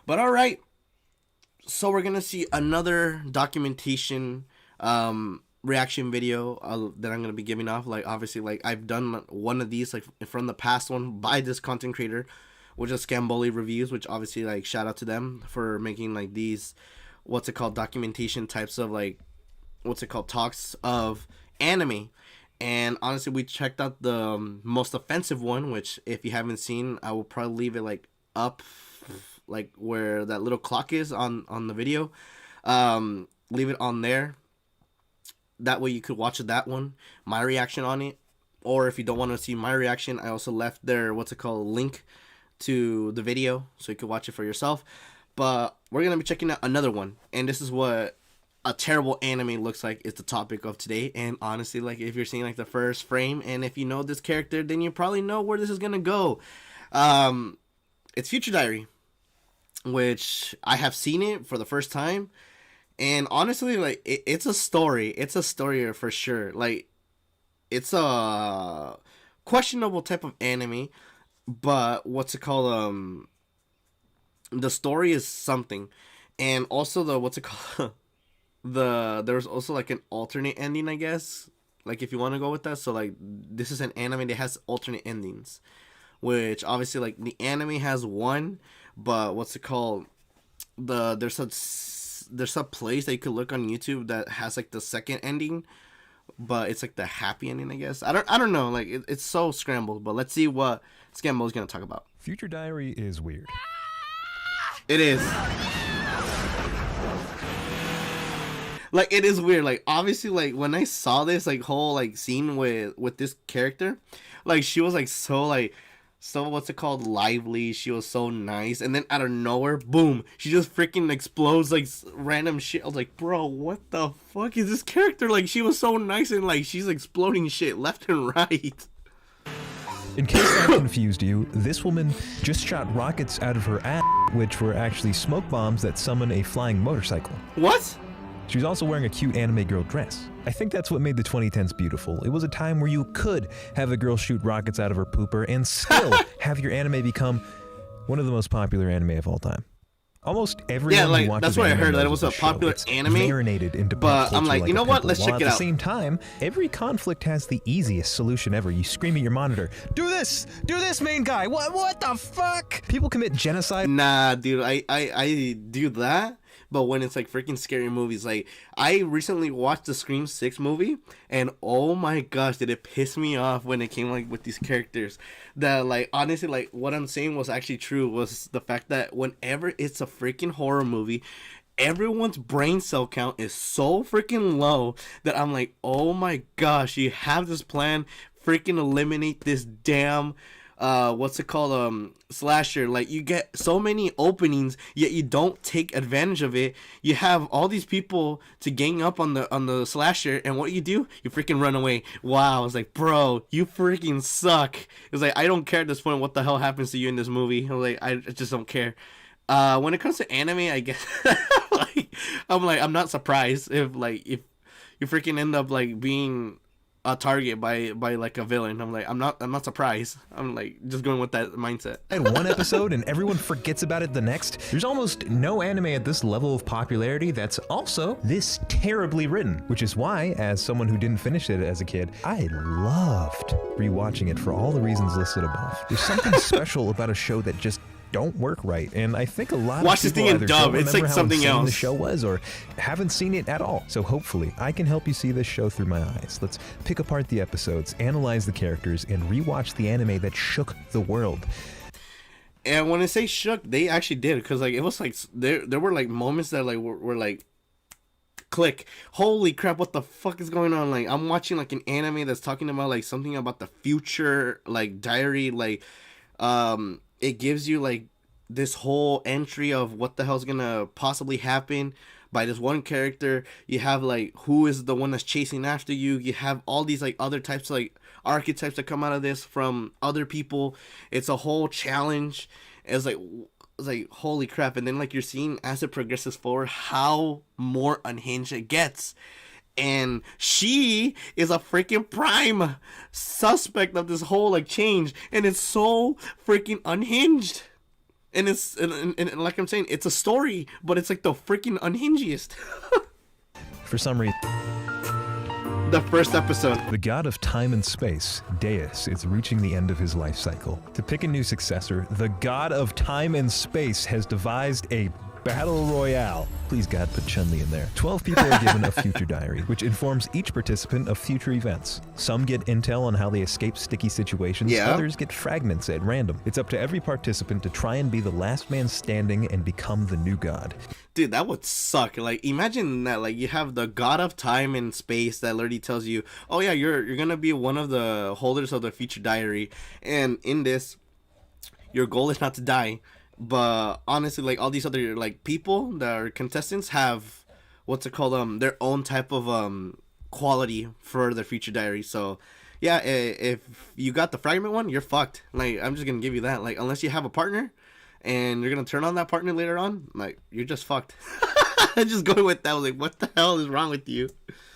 But all right, so we're gonna see another documentation reaction video that I'm gonna be giving off. Like obviously, like I've done one of these like from the past one by this content creator, which is Scamboli Reviews, which obviously like shout out to them for making like these what's it called documentation types of like what's it called talks of anime. And honestly, we checked out the most offensive one, which if you haven't seen, I will probably leave it like up, like where that little clock is on the video. Leave it on there. That way you could watch that one, my reaction on it. Or if you don't want to see my reaction, I also left there what's it called link to the video so you could watch it for yourself. But we're gonna be checking out another one, and this is what a terrible anime looks like is the topic of today. And honestly, like if you're seeing like the first frame and if you know this character, then you probably know where this is gonna go. It's Future Diary, which I have seen it for the first time, and honestly, like it's a story for sure. Like it's a questionable type of anime, but what's it called, the story is something. And also the what's it called there's also like an alternate ending, I guess, like if you want to go with that. So like this is an anime that has alternate endings, which obviously like the anime has one, but what's it called, there's a place that you could look on YouTube that has like the second ending, but it's like the happy ending, I guess. I don't know, like it's so scrambled. But let's see what Scambo is gonna talk about. Future Diary is weird. It is. Like it is weird. Like obviously, like when I saw this like whole like scene with this character, like she was like so what's it called, lively. She was so nice, and then out of nowhere, boom, she just freaking explodes like random shit. I was like, bro, what the fuck is this character? Like she was so nice and like she's exploding shit left and right. In case that confused you, this woman just shot rockets out of her ass, which were actually smoke bombs that summon a flying motorcycle. What? She was also wearing a cute anime girl dress. I think that's what made the 2010s beautiful. It was a time where you could have a girl shoot rockets out of her pooper and still have your anime become one of the most popular anime of all time. Almost everyone who watches that's what I heard, that it was a popular anime. Marinated into but I'm like, you know what? Let's check it out. At the same time, every conflict has the easiest solution ever. You scream at your monitor, "Do this! Do this, main guy! What the fuck?" People commit genocide. Nah, dude, I do that. But when it's like freaking scary movies, like I recently watched the Scream 6 movie, and oh my gosh, did it piss me off when it came like with these characters. That like honestly, like what I'm saying was actually true, was the fact that whenever it's a freaking horror movie, everyone's brain cell count is so freaking low that I'm like, oh my gosh, you have this plan, freaking eliminate this damn what's it called, slasher. Like you get so many openings, yet you don't take advantage of it. You have all these people to gang up on the slasher, and what you do, you freaking run away. Wow. I was like, bro, you freaking suck. It was like, I don't care at this point what the hell happens to you in this movie. I was like, I just don't care. When it comes to anime, I guess I'm not surprised if you freaking end up like being a target by like a villain. I'm like, I'm not surprised. I'm like just going with that mindset. And one episode and everyone forgets about it the next. There's almost no anime at this level of popularity that's also this terribly written, which is why, as someone who didn't finish it as a kid, I loved rewatching it for all the reasons listed above. There's something special about a show that just don't work right, and I think a lot watch of people this thing in dub. It's like something else the show was, or haven't seen it at all. So hopefully I can help you see this show through my eyes. Let's pick apart the episodes, analyze the characters, and rewatch the anime that shook the world. And when I say shook, they actually did, because like it was like there were like moments that like were like click, holy crap, what the fuck is going on? Like I'm watching like an anime that's talking about like something about the future, like diary, like it gives you like this whole entry of what the hell's gonna possibly happen by this one character. You have like who is the one that's chasing after you. You have all these like other types of, like archetypes that come out of this from other people. It's a whole challenge. It's like holy crap. And then like you're seeing as it progresses forward how more unhinged it gets. And she is a freaking prime suspect of this whole like change, and it's so freaking unhinged. And it's and like I'm saying, it's a story, but it's like the freaking unhingiest. For some reason, The first episode. the god of time and space, Deus, is reaching the end of his life cycle. To pick a new successor, the god of time and space has devised a battle royale. Please, God, put Chun-Li in there. 12 people are given a future diary, which informs each participant of future events. Some get intel on how they escape sticky situations, Yeah. others get fragments at random. It's up to every participant to try and be the last man standing and become the new god. Dude, that would suck. Like, imagine that, like, you have the god of time and space that literally tells you, oh yeah, you're gonna be one of the holders of the future diary, and in this, your goal is not to die. But honestly, like, all these other, like, people that are contestants have, what's it called, their own type of quality for their future diary. So yeah, if you got the fragment one, you're fucked. Like, I'm just gonna give you that. Like, unless you have a partner and you're gonna turn on that partner later on, like, you're just fucked. Just going with that, I was like, what the hell is wrong with you?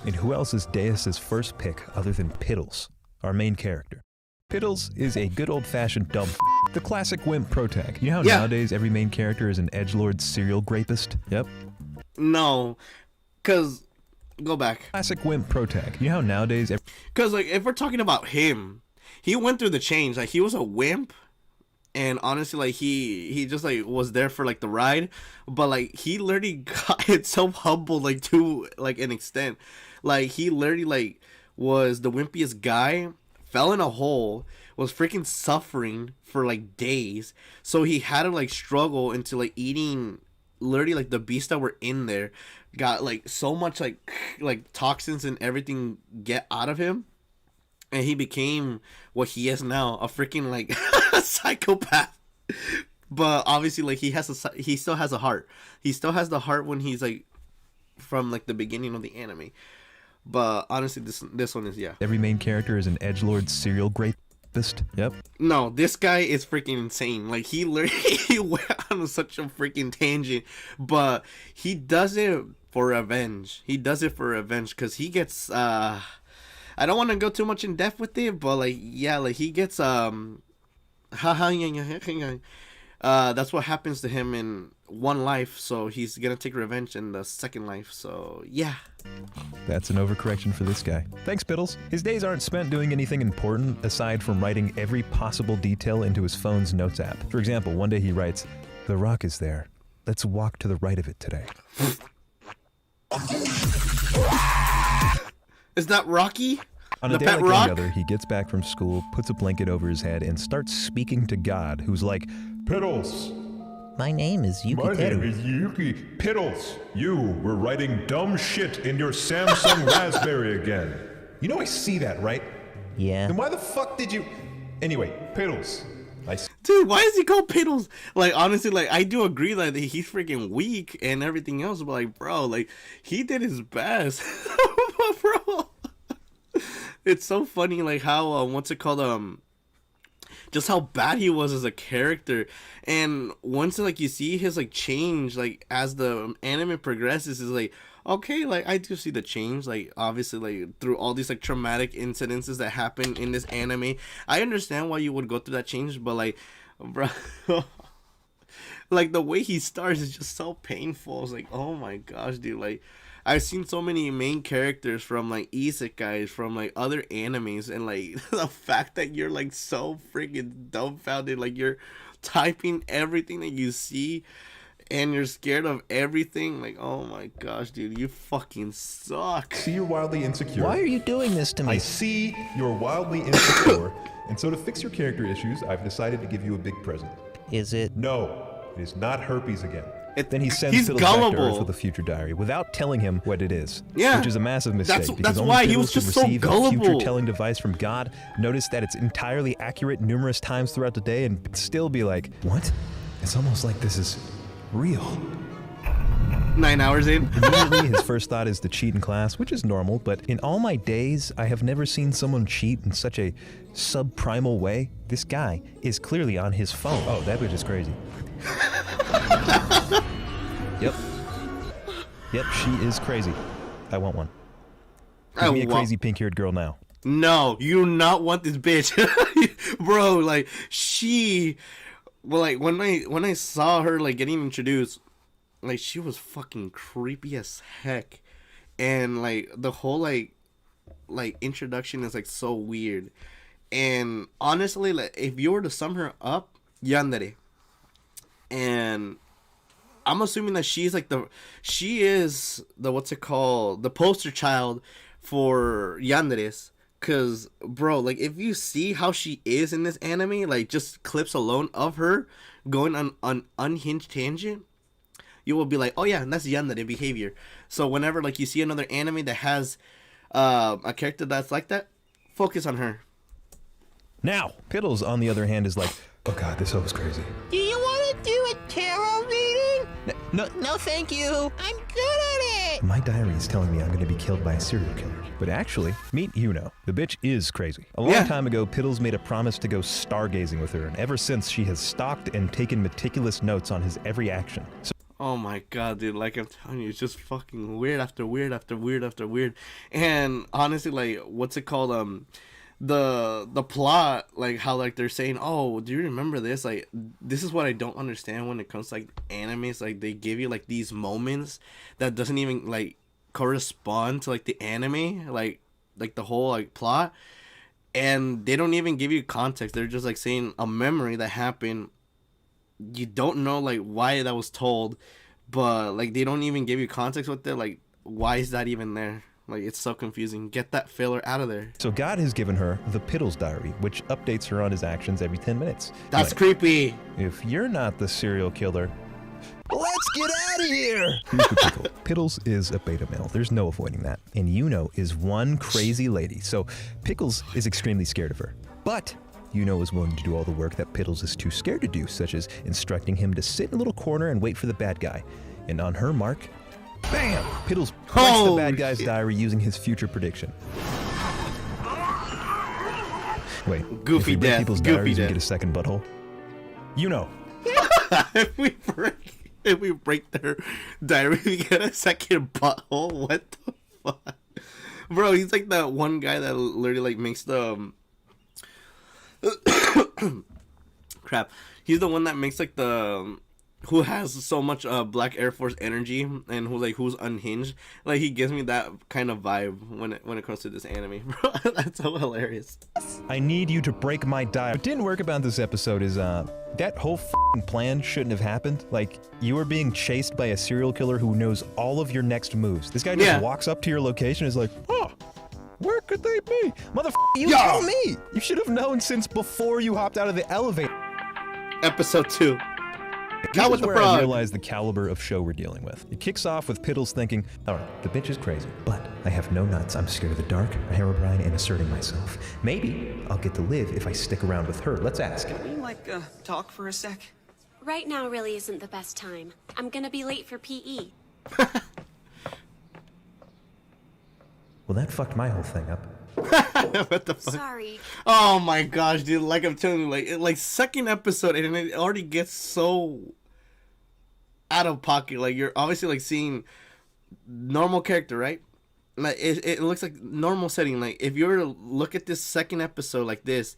And who else is Deus's first pick other than Piddles, our main character? Piddles is a good old-fashioned dumb the classic wimp protag. You know how nowadays every main character is an edgelord serial rapist? Yep. No, cause go back. Classic wimp protag. You know how nowadays Cause like, if we're talking about him, he went through the change. Like, he was a wimp, and honestly, like, he just like was there for like the ride, but like, he literally got himself humbled, like, to like an extent. Like, he literally like was the wimpiest guy, fell in a hole, was freaking suffering for like days, so he had to like struggle into like eating literally like the beasts that were in there, got like so much like toxins and everything get out of him, and he became what he is now, a freaking like psychopath. But obviously, like, he still has a heart. He still has the heart when he's like from like the beginning of the anime. But honestly, this one is, yeah. every main character is an edgelord serial rapist. Yep. No, this guy is freaking insane. Like, he literally he went on such a freaking tangent, but he does it for revenge. He does it for revenge because he gets I don't want to go too much in depth with it, but like, yeah, like, he gets that's what happens to him in one life, so he's gonna take revenge in the second life. So yeah. That's an overcorrection for this guy. Thanks, Piddles. His days aren't spent doing anything important aside from writing every possible detail into his phone's notes app. For example, one day he writes, "The rock is there. Let's walk to the right of it today." Is that Rocky? On a day like any other, he gets back from school, puts a blanket over his head, and starts speaking to God, who's like, Piddles! My name is Yuki My Teru. name is Yuki. Piddles! You were writing dumb shit in your Samsung Raspberry again. You know I see that, right? Yeah. Then why the fuck did you... Anyway, Piddles. Dude, why is he called Piddles? Like, honestly, like, I do agree that he's freaking weak and everything else, but like, bro, like, he did his best. But bro, it's so funny, like, how what's it called, just how bad he was as a character. And once, like, you see his like change, like, as the anime progresses, is like, okay, like, I do see the change, like, obviously, like, through all these like traumatic incidences that happen in this anime. I understand why you would go through that change, but like, bro, like, the way he starts is just so painful. It's like, oh my gosh, dude. Like, I've seen so many main characters from like isekais, from like other animes, and like the fact that you're like so freaking dumbfounded, like, you're typing everything that you see and you're scared of everything. Like, oh my gosh, dude, you fucking suck. See you're wildly insecure. Why are you doing this to me? I see you're wildly insecure, and so to fix your character issues, I've decided to give you a big present. Is it? No, it is not herpes again. Then he sends He's Piddles back to gullible. Earth with a future diary without telling him what it is. Yeah. Which is a massive mistake because that's only why he Piddles was should just so receive a gullible. future-telling device from God, notice that it's entirely accurate numerous times throughout the day, and still be like, what? It's almost like this is real. 9 hours in. Immediately, his first thought is to cheat in class, which is normal, but in all my days, I have never seen someone cheat in such a subprimal way. This guy is clearly on his phone. Oh, that bitch is crazy. Yep. Yep, she is crazy. I want one. Give me a crazy pink-haired girl now. No, you do not want this bitch. Bro, like, she well, like when I saw her like getting introduced, like she was fucking creepy as heck, and like the whole like introduction is like so weird, and honestly, like if you were to sum her up, Yandere, and I'm assuming that she is the what's it called, the poster child for Yandere's. Cause bro, like if you see how she is in this anime, like just clips alone of her going on unhinged tangent, you will be like, oh yeah, that's Yandere behavior. So whenever like you see another anime that has a character that's like that, focus on her. Now, Piddles, on the other hand, is like, oh god, this hoe is crazy. Do you want to do a tarot reading? No, thank you. I'm good at it. My diary is telling me I'm going to be killed by a serial killer. But actually, meet Yuno. The bitch is crazy. A long time ago, Piddles made a promise to go stargazing with her, and ever since, she has stalked and taken meticulous notes on his every action. So Oh my god, dude, like I'm telling you, it's just fucking weird after weird after weird after weird. And honestly, like, what's it called? The plot, like how like they're saying, oh, do you remember this? Like, this is what I don't understand when it comes to like animes. Like they give you like these moments that doesn't even like correspond to like the anime, like the whole like plot, and they don't even give you context. They're just like saying a memory that happened. You don't know like why that was told, but like they don't even give you context with it. Like, why is that even there? Like, it's so confusing. Get that filler out of there. So God has given her the Piddles diary, which updates her on his actions every 10 minutes. That's creepy. If you're not the serial killer, let's get out of here! Here's the pickle. Piddles is a beta male. There's no avoiding that. And Yuno is one crazy lady. So Pickles is extremely scared of her. But Yuno is willing to do all the work that Piddles is too scared to do, such as instructing him to sit in a little corner and wait for the bad guy. And on her mark, bam! Piddles breaks the bad guy's diary using his future prediction. Wait, if we break people's diaries, we get a second butthole? Yuno. if we break their diary, we get a second butthole. What the fuck, bro? He's like that one guy that literally like makes the crap. He's the one that makes like the who has so much Black Air Force energy and who's unhinged. Like he gives me that kind of vibe when it comes to this anime, bro. That's so hilarious. I need you to break my diary. What didn't work about this episode is that whole f***ing plan shouldn't have happened. Like, you were being chased by a serial killer who knows all of your next moves. This guy just walks up to your location and is like, oh, where could they be? Motherfucker, you tell me! You should have known since before you hopped out of the elevator. Episode 2. This is where I realize the caliber of show we're dealing with. It kicks off with Piddles thinking, alright, the bitch is crazy, but I have no nuts. I'm scared of the dark, a Herobrine, and asserting myself. Maybe I'll get to live if I stick around with her. Let's ask. Can we, like, talk for a sec? Right now really isn't the best time. I'm gonna be late for PE. Well, that fucked my whole thing up. What the fuck? Sorry. Oh my gosh, dude! Like I'm telling you, like second episode, and it already gets so out of pocket. Like you're obviously like seeing normal character, right? Like it looks like normal setting. Like if you were to look at this second episode like this,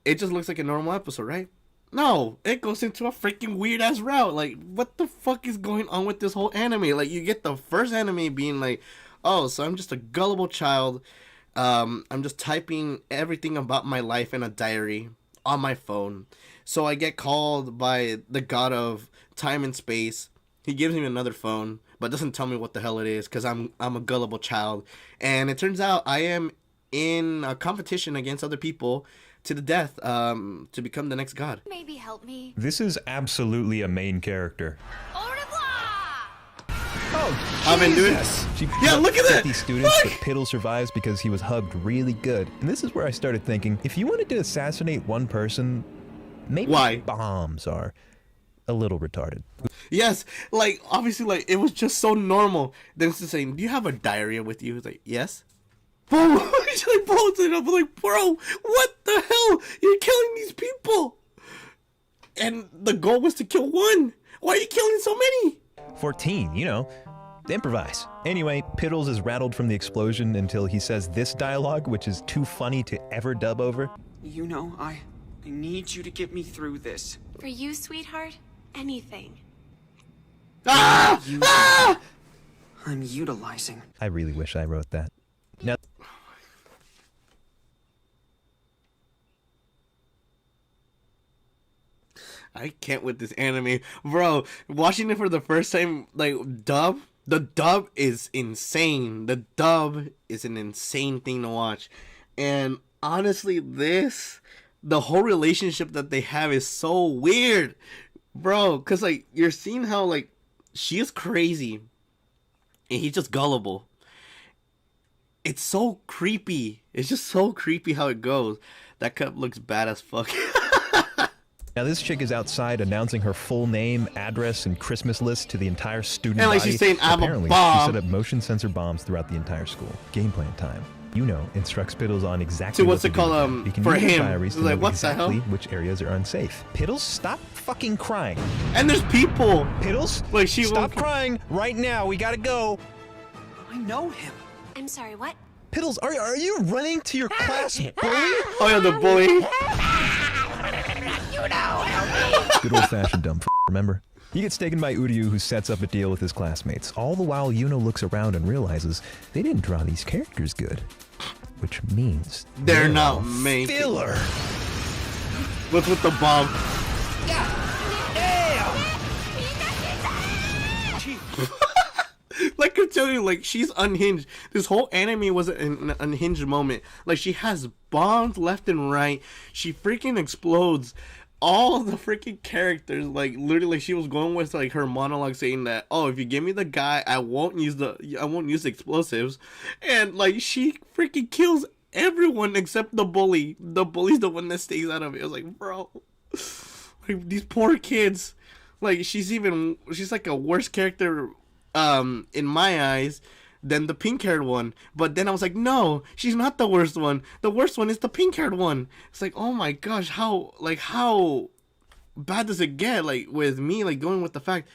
it just looks like a normal episode, right? No, it goes into a freaking weird ass route. Like what the fuck is going on with this whole anime? Like you get the first anime being like, oh, so I'm just a gullible child. I'm just typing everything about my life in a diary on my phone. So I get called by the god of time and space. He gives me another phone, but doesn't tell me what the hell it is because I'm a gullible child. And it turns out I am in a competition against other people to the death to become the next god. Maybe help me. This is absolutely a main character. Oh, I've been doing this. Yeah, look at that. 50 students, but Piddle survives because he was hugged really good. And this is where I started thinking, if you wanted to assassinate one person, maybe bombs are a little retarded. Yes, like obviously, like it was just so normal. Then it's just saying, "Do you have a diary with you?" It's like, "Yes." Boom! She like blows it up. I'm like, "Bro, what the hell? You're killing these people!" And the goal was to kill one. Why are you killing so many? 14, you know, improvise. Anyway, Piddles is rattled from the explosion until he says this dialogue, which is too funny to ever dub over. You know, I need you to get me through this. For you, sweetheart, anything. I'm utilizing. I really wish I wrote that. Now, I can't with this anime, bro. Watching it for the first time, like dub. The dub is insane. The dub is an insane thing to watch, and honestly, the whole relationship that they have is so weird, bro. Cause like you're seeing how like she is crazy, and he's just gullible. It's so creepy. It's just so creepy how it goes. That cup looks bad as fuck. Now this chick is outside announcing her full name, address, and Christmas list to the entire student And like body. she's saying, "I'm a Apparently, bomb." she set up motion sensor bombs throughout the entire school. Game plan time. Instructs Piddles on exactly So what what's to it do. called, He can for use his him? diaries to Like, know what the hell? exactly which areas are unsafe. Piddles, stop fucking crying. And there's people. Piddles, Like, she stop won't- crying right now. We gotta go. I know him. I'm sorry, what? Piddles, are you running to your class bully? Oh yeah, the bully. Good old-fashioned dumb remember? He gets taken by Uryu, who sets up a deal with his classmates. All the while, Yuno looks around and realizes they didn't draw these characters good. Which means They're not all making. filler. What's with the bomb? Like I'm telling you, like she's unhinged. This whole anime was an unhinged moment. Like she has bombs left and right. She freaking explodes. All the freaking characters, like literally, she was going with like her monologue saying that, "Oh, if you give me the guy, I won't use the explosives," and like she freaking kills everyone except the bully. The bully's the one that stays out of it. I was like, bro, like these poor kids. Like she's like a worse character, in my eyes, than the pink-haired one. But then I was like, no, she's not the worst one. The worst one is the pink-haired one. It's like, oh my gosh, how bad does it get? Like with me, like going with the fact,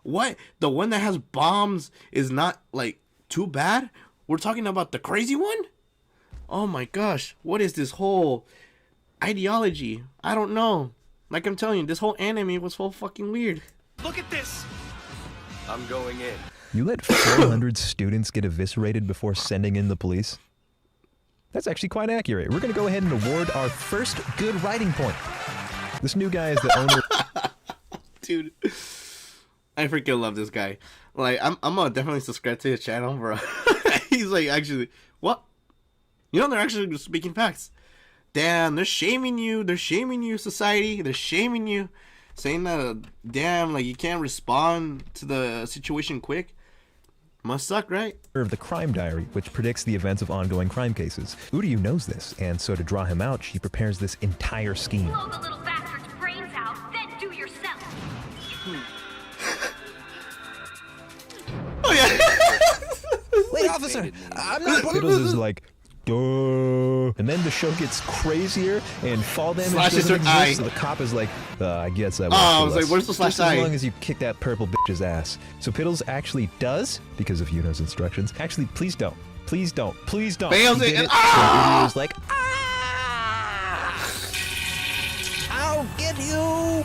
what, the one that has bombs is not like too bad? We're talking about the crazy one? Oh my gosh, what is this whole ideology? I don't know. Like I'm telling you, this whole anime was so fucking weird. Look at this. I'm going in. You let 400 students get eviscerated before sending in the police? That's actually quite accurate. We're going to go ahead and award our first good writing point. This new guy is the owner. Dude, I freaking love this guy. Like, I'm gonna definitely subscribe to his channel, bro. He's like, actually, what? You know, they're actually speaking facts. Damn, they're shaming you. They're shaming you, society. They're shaming you. Saying that, damn, like, you can't respond to the situation quick. Must suck, right? Of the crime diary, which predicts the events of ongoing crime cases. Uryu knows this, and so to draw him out, she prepares this entire scheme. Blow the little bastard's brains out, then do yourself. Oh, yeah. Wait, officer, I'm not. Piddles is like, duh. And then the show gets crazier, and fall damage Slashes doesn't her eye. exist, so the cop is like, I guess I will. I was like, where's the slash Just eye? as long as you kick that purple bitch's ass. So Piddles actually does, because of Yuno's instructions. Actually, please don't. Please don't. Please don't. Fails He it, did and So Uryu's like, I'll get you.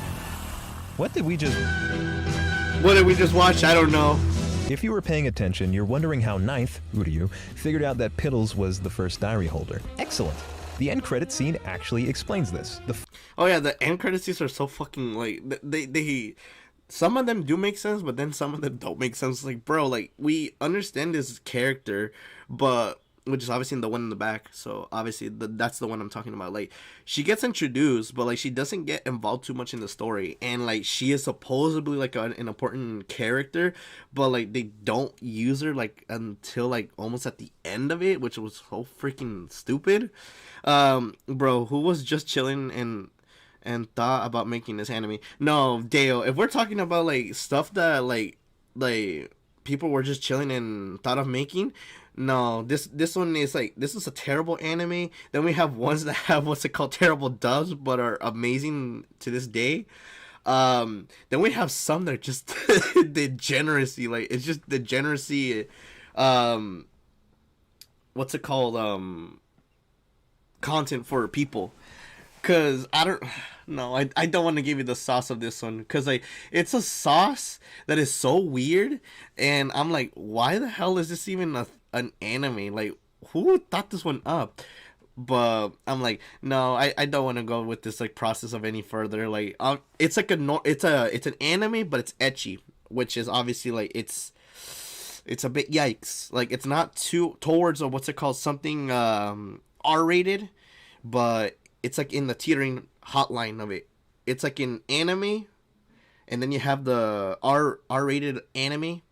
What did we just... What did we just watch? I don't know. If you were paying attention, you're wondering how Ninth, Uryu, figured out that Piddles was the first diary holder. Excellent. The end credit scene actually explains this. Oh yeah, the end credit scenes are so fucking like they some of them do make sense, but then some of them don't make sense. Like, bro, like we understand this character, but which is obviously the one in the back. So obviously that's the one I'm talking about. Like she gets introduced, but like she doesn't get involved too much in the story, and like she is supposedly like an important character, but like they don't use her like until like almost at the end of it, which was so freaking stupid. Bro, who was just chilling and thought about making this anime? No, Dale, if we're talking about like stuff that like people were just chilling and thought of making, no, this one is like, this is a terrible anime. Then we have ones that have what's it called, terrible dubs, but are amazing to this day. Then we have some that are just degeneracy, like it's just degeneracy. What's it called? Content for people. Cause I don't, no, I don't want to give you the sauce of this one, cause like it's a sauce that is so weird, and I'm like, why the hell is this even an anime? Like, who thought this one up? But I'm like, no, I don't want to go with this like process of any further. Like, it's like it's an anime, but it's ecchi, which is obviously like it's a bit yikes. Like, it's not too towards what's it called, something R-rated, but it's like in the teetering hotline of it. It's like in anime, and then you have the R-rated anime,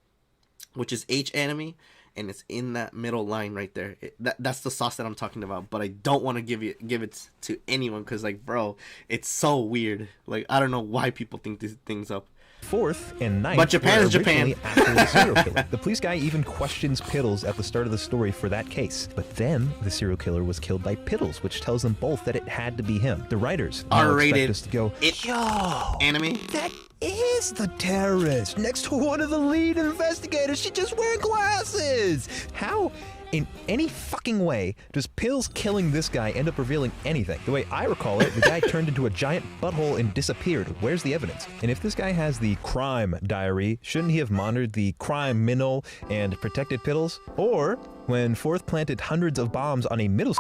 which is H anime, and it's in that middle line right there. That's the sauce that I'm talking about. But I don't want to give it to anyone, because like, bro, it's so weird. Like, I don't know why people think these things up. Fourth and ninth, but Japan is Japan. After the serial killer. The police guy even questions Piddles at the start of the story for that case. But then the serial killer was killed by Piddles, which tells them both that it had to be him. The writers R-rated expect us to go, yo, anime. That is the terrorist next to one of the lead investigators. She just wearing glasses. How in any fucking way does Pills killing this guy end up revealing anything? The way I recall it, the guy turned into a giant butthole and disappeared. Where's the evidence? And if this guy has the crime diary, shouldn't he have monitored the crime minnow and protected Piddles? Or when Forth planted hundreds of bombs on a middle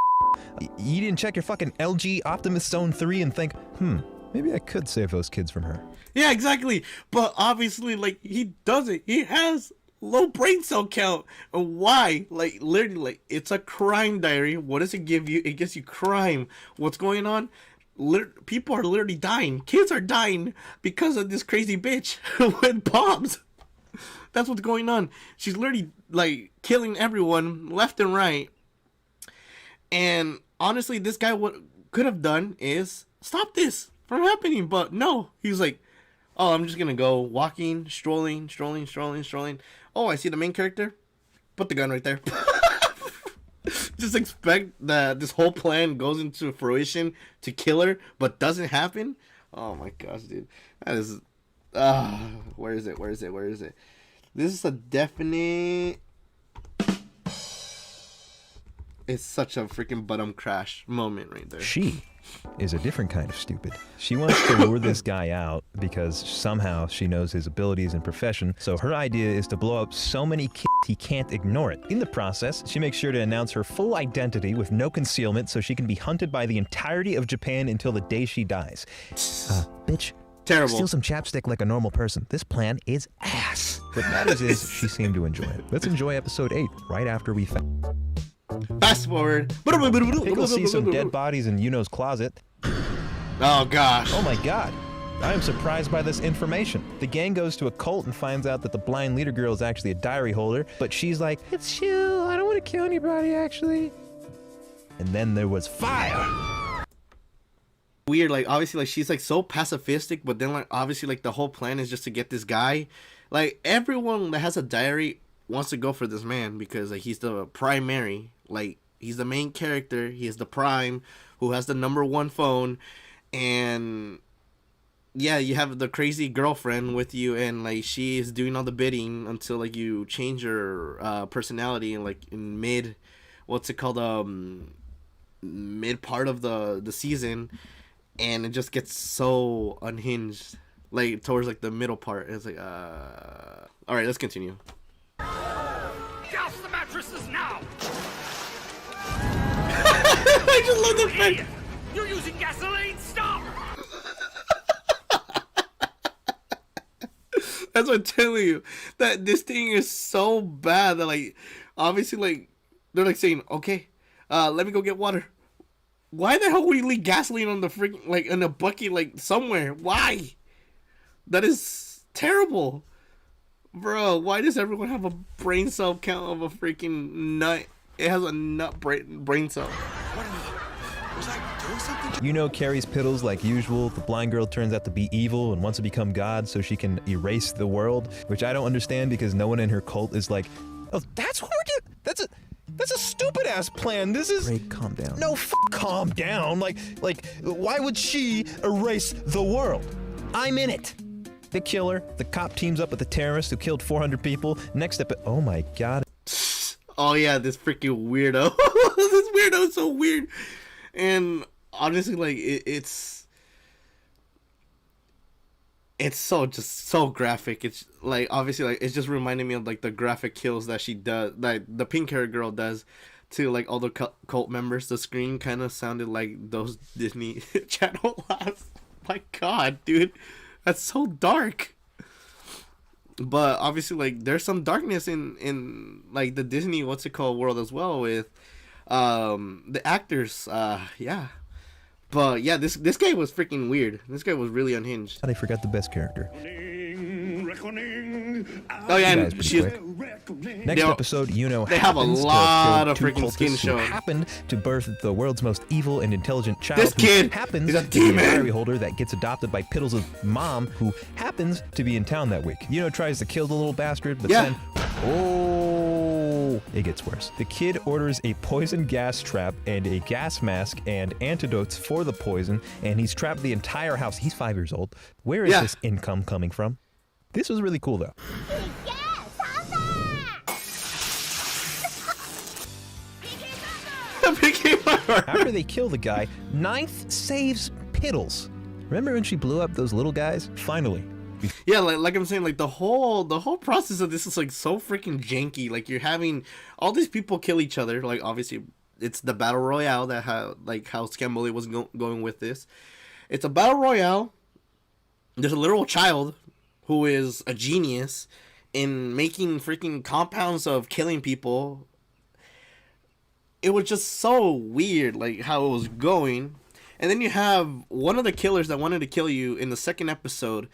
you didn't check your fucking LG Optimus Zone 3 and think, maybe I could save those kids from her. Yeah, exactly. But obviously, like, he doesn't. He has low brain cell count. And why? Like, literally, like, it's a crime diary. What does it give you? It gives you crime. What's going on? People are literally dying. Kids are dying because of this crazy bitch with bombs. That's what's going on. She's literally, like, killing everyone left and right. And honestly, this guy, what could have done is stop this from happening. But no, he was like, oh, I'm just gonna go walking, strolling. Oh, I see the main character. Put the gun right there. Just expect that this whole plan goes into fruition to kill her, but doesn't happen. Oh my gosh, dude. That is... where is it? This is a definite... It's such a freaking bottom crash moment right there. She is a different kind of stupid. She wants to lure this guy out because somehow she knows his abilities and profession, so her idea is to blow up so many kids he can't ignore it. In the process, she makes sure to announce her full identity with no concealment so she can be hunted by the entirety of Japan until the day she dies. Bitch. Terrible. Steal some chapstick like a normal person. This plan is ass. What matters is she seemed to enjoy it. Let's enjoy episode 8 right after we fast forward. Pickle sees some dead bodies in Yuno's closet. Oh gosh. Oh my god. I am surprised by this information. The gang goes to a cult and finds out that the blind leader girl is actually a diary holder, but she's like, it's chill, I don't want to kill anybody actually. And then there was fire. Weird, like obviously like she's like so pacifistic, but then like obviously like the whole plan is just to get this guy. Like everyone that has a diary wants to go for this man because like he's the primary, like he's the main character, he is the prime who has the #1 phone, and yeah, you have the crazy girlfriend with you, and like she is doing all the bidding until like you change your personality and like in mid mid part of the season, and it just gets so unhinged like towards like the middle part. It's like all right, let's continue. Douse the mattresses now! I just love the fact you're using gasoline. Stop! That's what I'm telling you. That this thing is so bad that like obviously like they're like saying, okay, let me go get water. Why the hell would you leave gasoline on the freaking like in a bucket like somewhere? Why? That is terrible. Bro, why does everyone have a brain cell count of a freaking nut? It has a nut brain cell. Was I doing something? Yuno carries Piddles like usual. The blind girl turns out to be evil and wants to become God so she can erase the world, which I don't understand because no one in her cult is like, oh, that's what we're doing? That's a stupid ass plan. This is... Ray, calm down. No, calm down. Like, why would she erase the world? I'm in it. They kill her. The cop teams up with the terrorist who killed 400 people. Next up, oh my god. Oh yeah, this freaking weirdo. This weirdo is so weird. And honestly, like it's so just so graphic. It's like obviously like it's just reminding me of like the graphic kills that she does, like the pink hair girl does to like all the cult members. The screen kind of sounded like those Disney Channel laughs. My God, dude, that's so dark. But obviously, like there's some darkness in like the Disney world as well with the actors. Yeah. But yeah, this guy was freaking weird. This guy was really unhinged. They forgot the best character. Oh yeah, and she's Next episode, they have a lot of freaking skin shown. Happened to birth the world's most evil and intelligent child. This kid happens is a to be a demon. diary holder that gets adopted by Piddles' mom, who happens to be in town that week. Tries to kill the little bastard, but then it gets worse. The kid orders a poison gas trap and a gas mask and antidotes for the poison, and he's trapped the entire house. He's 5 years old. Where is this income coming from? This was really cool, though. After they kill the guy, Ninth saves Piddles. Remember when she blew up those little guys? Finally. Yeah, like I'm saying, like the whole process of this is like so freaking janky. Like you're having all these people kill each other. Like obviously it's the battle royale that how Scamboli was going with this. It's a battle royale. There's a literal child who is a genius in making freaking compounds of killing people. It was just so weird, like how it was going. And then you have one of the killers that wanted to kill you in the second episode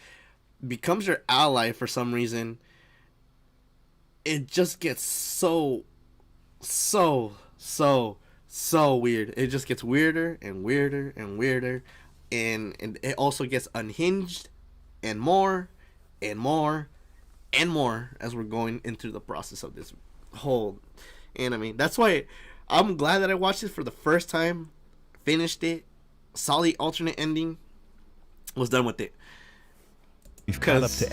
becomes your ally for some reason. It just gets so weird. It just gets weirder and weirder and weirder. And it also gets unhinged and more and more and more as we're going into the process of this whole anime. That's why I'm glad that I watched it for the first time, finished it, saw the alternate ending, was done with it. We've caught up to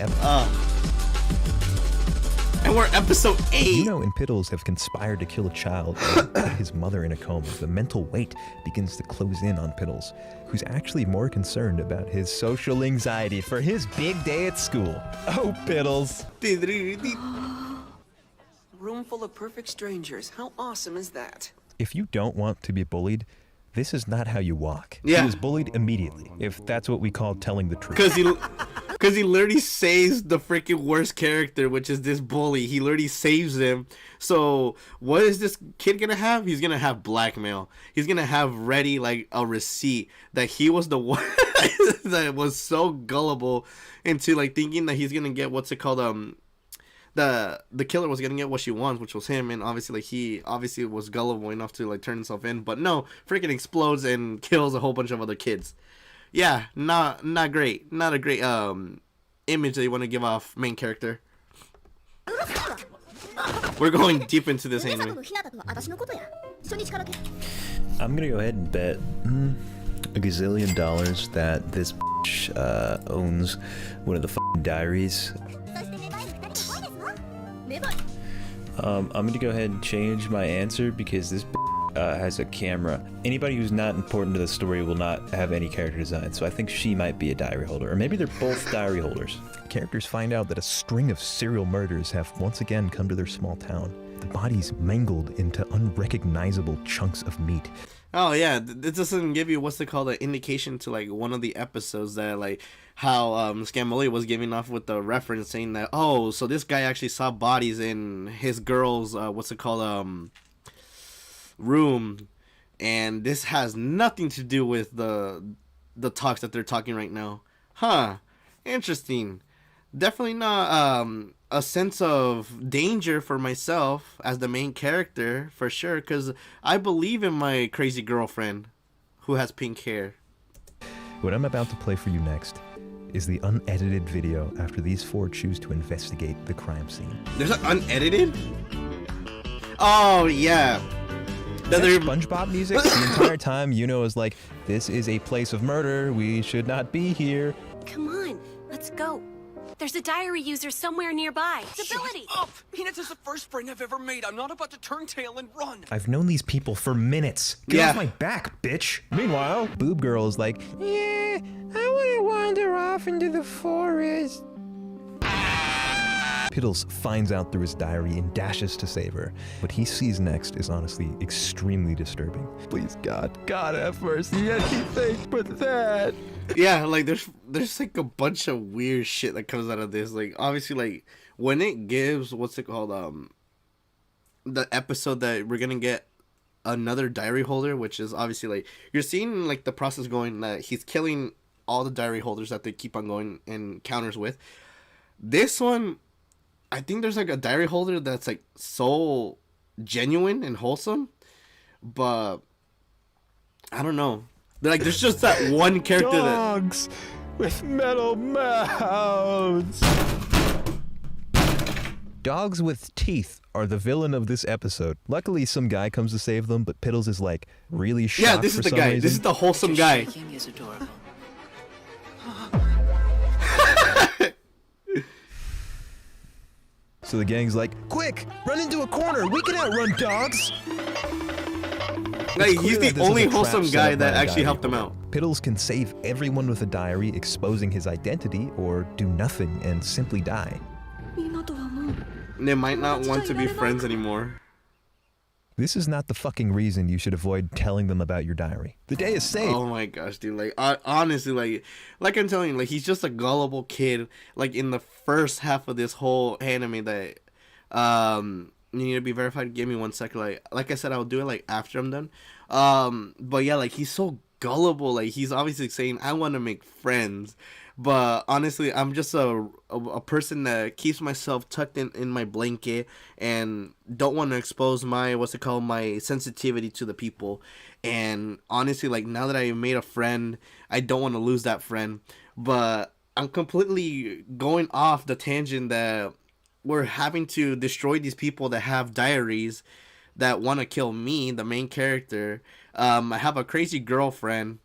and we're episode 8. And Piddles have conspired to kill a child and put his mother in a coma. The mental weight begins to close in on Piddles, who's actually more concerned about his social anxiety for his big day at school. Oh, Piddles. Room full of perfect strangers. How awesome is that? If you don't want to be bullied, this is not how you walk. Yeah. He was bullied immediately, if that's what we call telling the truth. Because he literally saves the freaking worst character, which is this bully. He literally saves him. So what is this kid gonna have? He's gonna have blackmail. He's gonna have ready like a receipt that he was the one that was so gullible into like thinking that he's gonna get the killer was gonna get what she wants, which was him, and obviously like he obviously was gullible enough to like turn himself in, but no, freaking explodes and kills a whole bunch of other kids. Yeah, not great. Not a great image that you want to give off main character. We're going deep into this anime. I'm gonna go ahead and bet $1 gazillion that this owns one of the diaries. I'm gonna go ahead and change my answer because this has a camera. Anybody who's not important to the story will not have any character design, so I think she might be a diary holder, or maybe they're both diary holders. Characters find out that a string of serial murders have once again come to their small town. The bodies mangled into unrecognizable chunks of meat. Oh yeah, this doesn't give you an indication to like one of the episodes that like how Scamoli was giving off with the reference saying that so this guy actually saw bodies in his girl's room, and this has nothing to do with the talks that they're talking right now. Interesting. Definitely not a sense of danger for myself as the main character, for sure, because I believe in my crazy girlfriend who has pink hair. What I'm about to play for you next is the unedited video after these four choose to investigate the crime scene. There's an unedited? Oh, yeah. That SpongeBob music the entire time is like, this is a place of murder, we should not be here. Come on, let's go. There's a diary user somewhere nearby. Stability. Shut up! Peanuts is the first friend I've ever made. I'm not about to turn tail and run. I've known these people for minutes. Get off my back, bitch. Meanwhile, Boob Girl is like, yeah, I want to wander off into the forest. Piddles finds out through his diary and dashes to save her. What he sees next is honestly extremely disturbing. Please, God have mercy, anything but that. Yeah, like there's like a bunch of weird shit that comes out of this. Like obviously, like when it gives what's it called, the episode that we're gonna get another diary holder, which is obviously like you're seeing like the process going that he's killing all the diary holders that they keep on going encounters with. This one, I think there's like a diary holder that's like so genuine and wholesome, but I don't know. Like there's just that one character Dogs with metal mouths. Dogs with teeth are the villain of this episode. Luckily, some guy comes to save them, but Piddles is like really shocked. Yeah, this is the guy. Reason. This is the wholesome guy. Is adorable. So the gang's like, quick, run into a corner. We can outrun dogs. Like, he's the only wholesome guy that actually helped him out. Piddles can save everyone with a diary, exposing his identity, or do nothing and simply die. They might not want to be friends anymore. This is not the fucking reason you should avoid telling them about your diary. The day is saved. Oh my gosh, dude. Like, honestly, like I'm telling you, like, he's just a gullible kid. Like, in the first half of this whole anime that, you need to be verified. Give me 1 second. Like I said, I'll do it, like, after I'm done. But yeah, like, he's so gullible. Like, he's obviously saying, I want to make friends. But honestly, I'm just a person that keeps myself tucked in my blanket and don't want to expose my, my sensitivity to the people. And honestly, like, now that I made a friend, I don't want to lose that friend. But I'm completely going off the tangent that we're having to destroy these people that have diaries that want to kill me, the main character. I have a crazy girlfriend.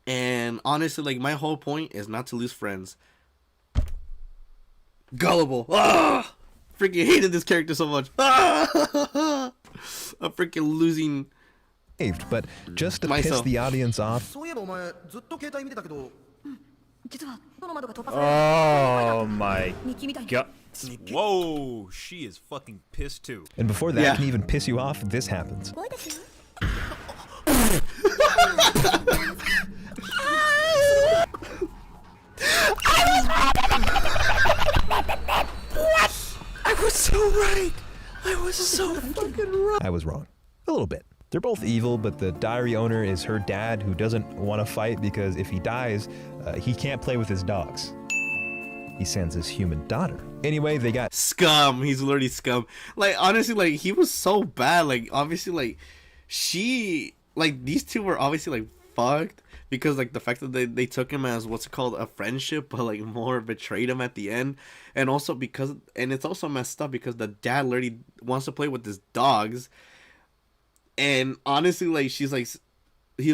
And honestly, like, my whole point is not to lose friends. Gullible. Ah! Freaking hated this character so much. Ah! I'm freaking losing. But just to piss the audience off. Oh my god. Whoa, she is fucking pissed too. And before that can even piss you off, this happens. I was so right. I was so fucking right. I was wrong. A little bit. They're both evil, but the diary owner is her dad who doesn't want to fight because if he dies, he can't play with his dogs. He sends his human daughter. Anyway, they got scum. He's literally scum. Like, honestly, like, he was so bad. Like, obviously, like, these two were obviously, like, fucked. Because, like, the fact that they took him as, a friendship, but, like, more betrayed him at the end. And also because, and it's also messed up because the dad literally wants to play with his dogs. And honestly, like, he was,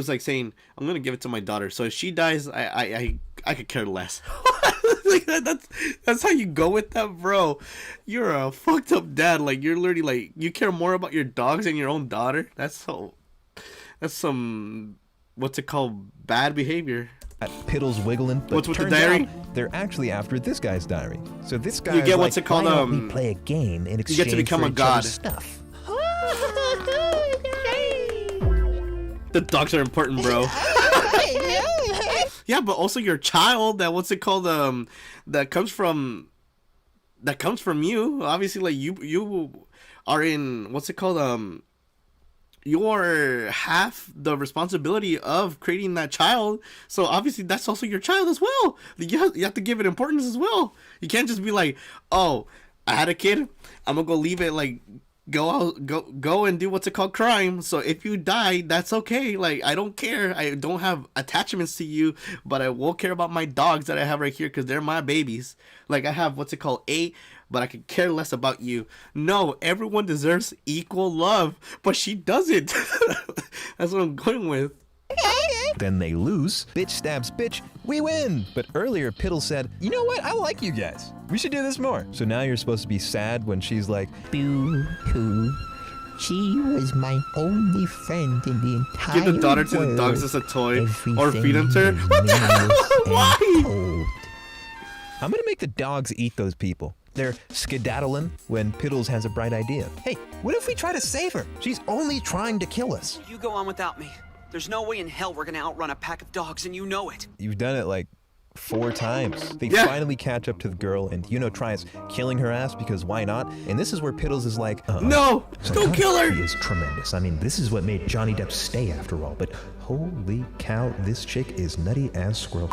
like, saying, I'm going to give it to my daughter. So if she dies, I could care less. Like, that's how you go with that, bro. You're a fucked up dad. Like, you're literally, like, you care more about your dogs than your own daughter. That's some... bad behavior. Piddles wiggling. What's with the diary? They're actually after this guy's diary. So this guy, you get why don't we play a game in exchange you get to become for a each god. other's stuff. The dogs are important, bro. Yeah, but also your child. That that comes from you. Obviously, like, you are in you are half the responsibility of creating that child, so obviously that's also your child as well. You have to give it importance as well. You can't just be like, oh, I had a kid, I'm gonna go leave it, like, go and do crime, so if you die, that's okay. Like, I don't care, I don't have attachments to you, but I will care about my dogs that I have right here because they're my babies. Like, I have 8, but I could care less about you. No, everyone deserves equal love, but she doesn't. That's what I'm going with. Then they lose. Bitch stabs bitch. We win. But earlier, Piddles said, you know what? I like you guys. We should do this more. So now you're supposed to be sad when she's like, Boo-hoo. She was my only friend in the entire Give the daughter to the world. dogs as a toy, Everything or feed them to her. What the hell? Why? Cold. I'm gonna make the dogs eat those people. They're skedaddling when Piddles has a bright idea. Hey, what if we try to save her? She's only trying to kill us. You go on without me. There's no way in hell we're gonna outrun a pack of dogs, and you know it. You've done it like 4 times. They finally catch up to the girl and tries killing her ass because why not? And this is where Piddles is like, no, don't kill her. She is tremendous. I mean, this is what made Johnny Depp stay after all. But holy cow, this chick is nutty as squirrel.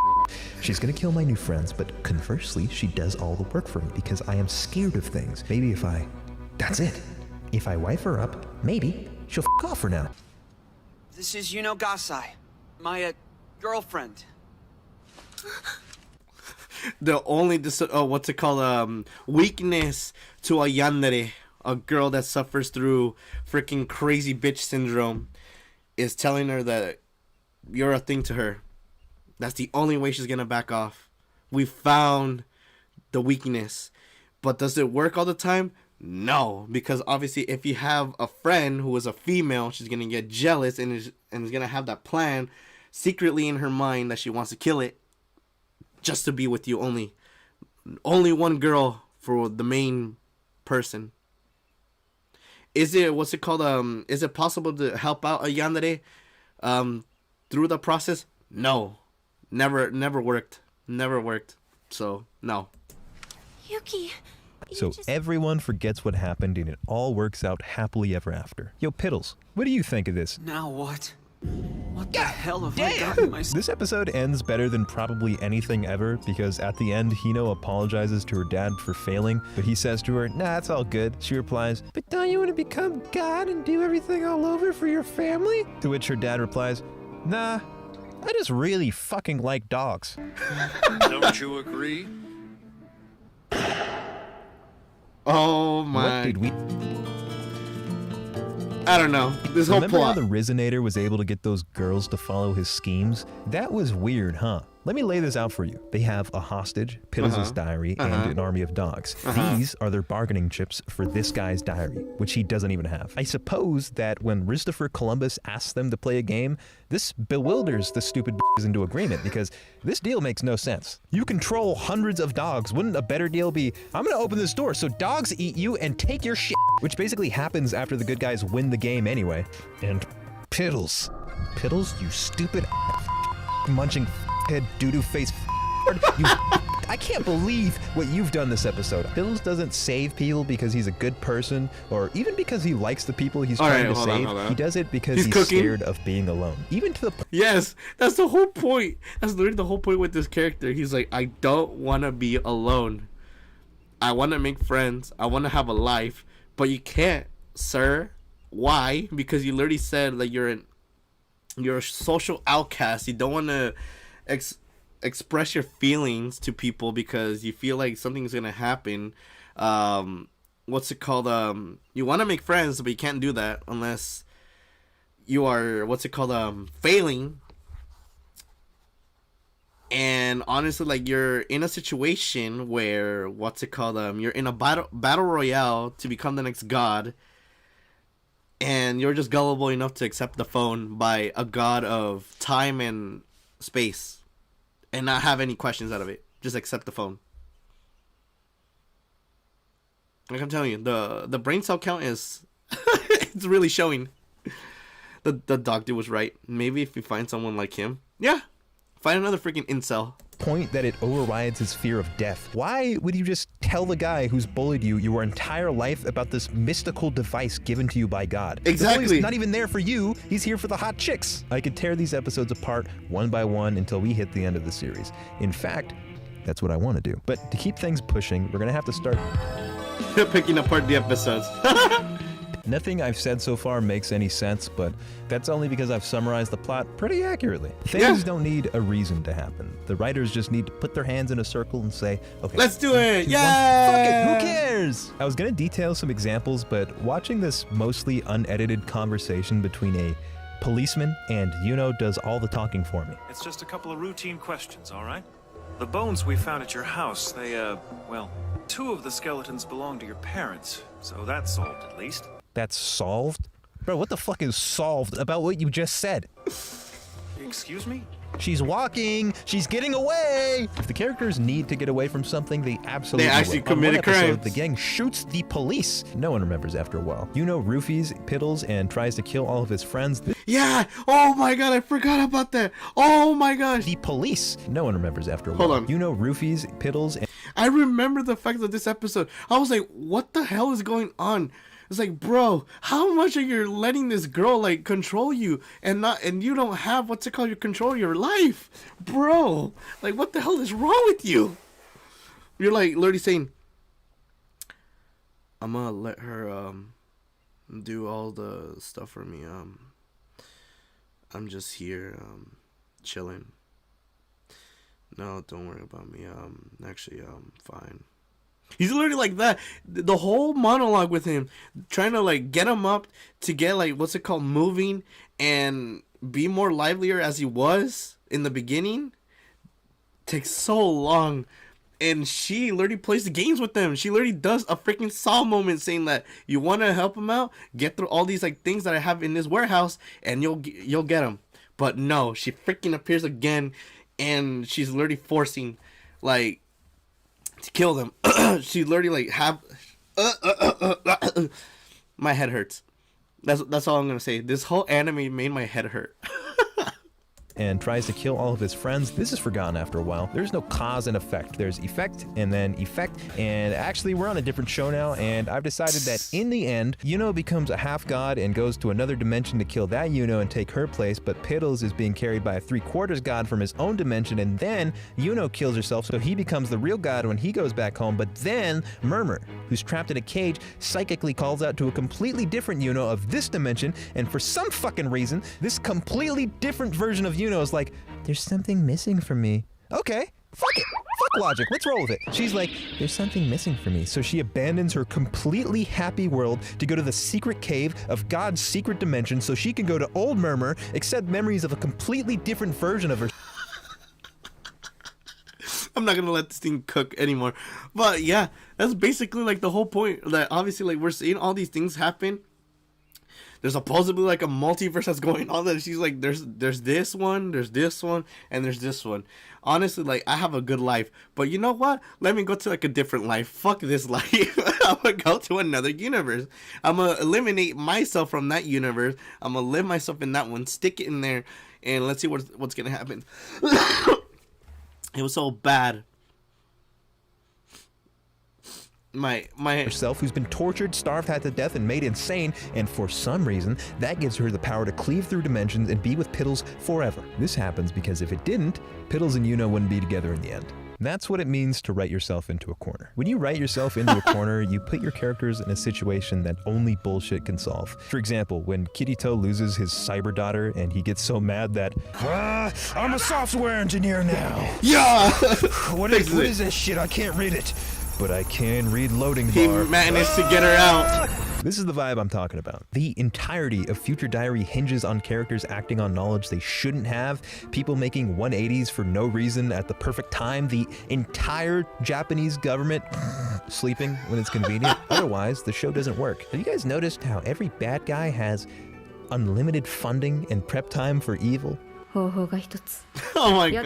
She's gonna kill my new friends, but conversely, she does all the work for me because I am scared of things. Maybe that's it. If I wife her up, maybe she'll off for now. This is Gasai, my girlfriend. The only weakness to a yandere, a girl that suffers through freaking crazy bitch syndrome, is telling her that you're a thing to her. That's the only way she's gonna back off. We found the weakness, but does it work all the time? No, because obviously if you have a friend who is a female, she's gonna get jealous and is gonna have that plan secretly in her mind that she wants to kill it just to be with you. Only one girl for the main person. Is it is it possible to help out a yandere through the process? No, never worked. So no. Yuki. So everyone forgets what happened and it all works out happily ever after. Yo, Piddles, what do you think of this? Now what? What the hell have I gotten myself? This episode ends better than probably anything ever because at the end, Hino apologizes to her dad for failing, but he says to her, nah, it's all good. She replies, but don't you want to become God and do everything all over for your family? To which her dad replies, nah, I just really fucking like dogs. Don't you agree? Oh my. What did we... I don't know. This whole Remember plot. how the Resonator was able to get those girls to follow his schemes? That was weird, huh? Let me lay this out for you. They have a hostage, Piddles' diary, and an army of dogs. These are their bargaining chips for this guy's diary, which he doesn't even have. I suppose that when Christopher Columbus asks them to play a game, this bewilders the stupid b****s into agreement because this deal makes no sense. You control hundreds of dogs. Wouldn't a better deal be, I'm gonna open this door so dogs eat you and take your shit? Which basically happens after the good guys win the game anyway. And Piddles, you stupid munching head doo-doo face you. I can't believe what you've done this episode. Piddles doesn't save people because he's a good person or even because he likes the people he's trying to save. Hold on. He does it because he's cooking. scared of being alone. Even to the Yes, that's the whole point. That's literally the whole point with this character. He's like, I don't want to be alone. I want to make friends. I want to have a life. But you can't, sir. Why? Because you literally said that you're a social outcast. You don't want to express your feelings to people because you feel like something's gonna happen. What's it called? You want to make friends, but you can't do that unless you are failing. And honestly, like, you're in a situation where you're in a battle royale to become the next god, and you're just gullible enough to accept the phone by a god of time and space and not have any questions out of it. Just accept the phone. Like I'm telling you, the brain cell count is it's really showing. The doctor was right. Maybe if you find someone like him, find another freaking incel. Point that it overrides his fear of death. Why would you just tell the guy who's bullied you your entire life about this mystical device given to you by God? Exactly. The bully's not even there for you. He's here for the hot chicks. I could tear these episodes apart one by one until we hit the end of the series. In fact, that's what I want to do. But to keep things pushing, we're going to have to start picking apart the episodes. Nothing I've said so far makes any sense, but that's only because I've summarized the plot pretty accurately. Things don't need a reason to happen. The writers just need to put their hands in a circle and say, okay, let's do it! Yeah! Fuck it, who cares? I was gonna detail some examples, but watching this mostly unedited conversation between a policeman, and Yuno does all the talking for me. It's just a couple of routine questions, all right? The bones we found at your house, they, well, 2 of the skeletons belong to your parents, so that's solved at least. That's solved? Bro, what the fuck is solved about what you just said? Excuse me? She's walking. She's getting away. If the characters need to get away from something, they absolutely actually will. committed On one episode, crimes. the gang shoots the police. No one remembers after a while. Yuno roofies Piddles and tries to kill all of his friends. Yeah. Oh my god, I forgot about that. Oh my gosh. The police. No one remembers after a while. Hold on. Yuno roofies Piddles and I remember the fact of this episode. I was like, what the hell is going on? It's like, bro, how much are you letting this girl like control you and you don't have what's it called? You control your life, bro. Like, what the hell is wrong with you? You're like literally saying, I'm gonna let her do all the stuff for me. I'm just here chilling. No, don't worry about me. Actually, fine. He's literally like that. The whole monologue with him, trying to like get him up to get like what's it called, moving and be more livelier as he was in the beginning, takes so long. And she literally plays the games with them. She literally does a freaking Saw moment, saying that you want to help him out, get through all these like things that I have in this warehouse, and you'll get him. But no, she freaking appears again, and she's literally forcing like to kill them. She literally like have my head hurts. That's all I'm gonna say. This whole anime made my head hurt. and tries to kill all of his friends. This is forgotten after a while. There's no cause and effect. There's effect and then effect. And actually, we're on a different show now, and I've decided that in the end, Yuno becomes a half god and goes to another dimension to kill that Yuno and take her place, but Piddles is being carried by a 3/4 god from his own dimension, and then Yuno kills herself, so he becomes the real god when he goes back home. But then Murmur, who's trapped in a cage, psychically calls out to a completely different Yuno of this dimension, and for some fucking reason, this completely different version of Yuno is like, there's something missing from me. Okay, fuck it. Fuck logic, let's roll with it. She's like, there's something missing for me. So she abandons her completely happy world to go to the secret cave of God's secret dimension so she can go to old Murmur, accept memories of a completely different version of her. I'm not gonna let this thing cook anymore. But yeah, that's basically like the whole point. That obviously like we're seeing all these things happen. There's supposedly like a multiverse that's going on. That she's like, there's this one, there's this one, and there's this one. Honestly, like I have a good life, but you know what? Let me go to like a different life. Fuck this life. I'm gonna go to another universe. I'm gonna eliminate myself from that universe. I'm gonna live myself in that one, stick it in there, and let's see what's gonna happen. It was so bad. My herself, who's been tortured, starved half to death, and made insane, and for some reason, that gives her the power to cleave through dimensions and be with Piddles forever. This happens because if it didn't, Piddles and Yuno wouldn't be together in the end. That's what it means to write yourself into a corner. When you write yourself into a corner, you put your characters in a situation that only bullshit can solve. For example, when Kirito loses his cyber daughter and he gets so mad that, I'm a software engineer now. Yeah! What is this shit? I can't read it. But I can read loading bar. He managed to get her out. This is the vibe I'm talking about. The entirety of Future Diary hinges on characters acting on knowledge they shouldn't have, people making 180s for no reason at the perfect time, the entire Japanese government sleeping when it's convenient. Otherwise, the show doesn't work. Have you guys noticed how every bad guy has unlimited funding and prep time for evil? Oh my god.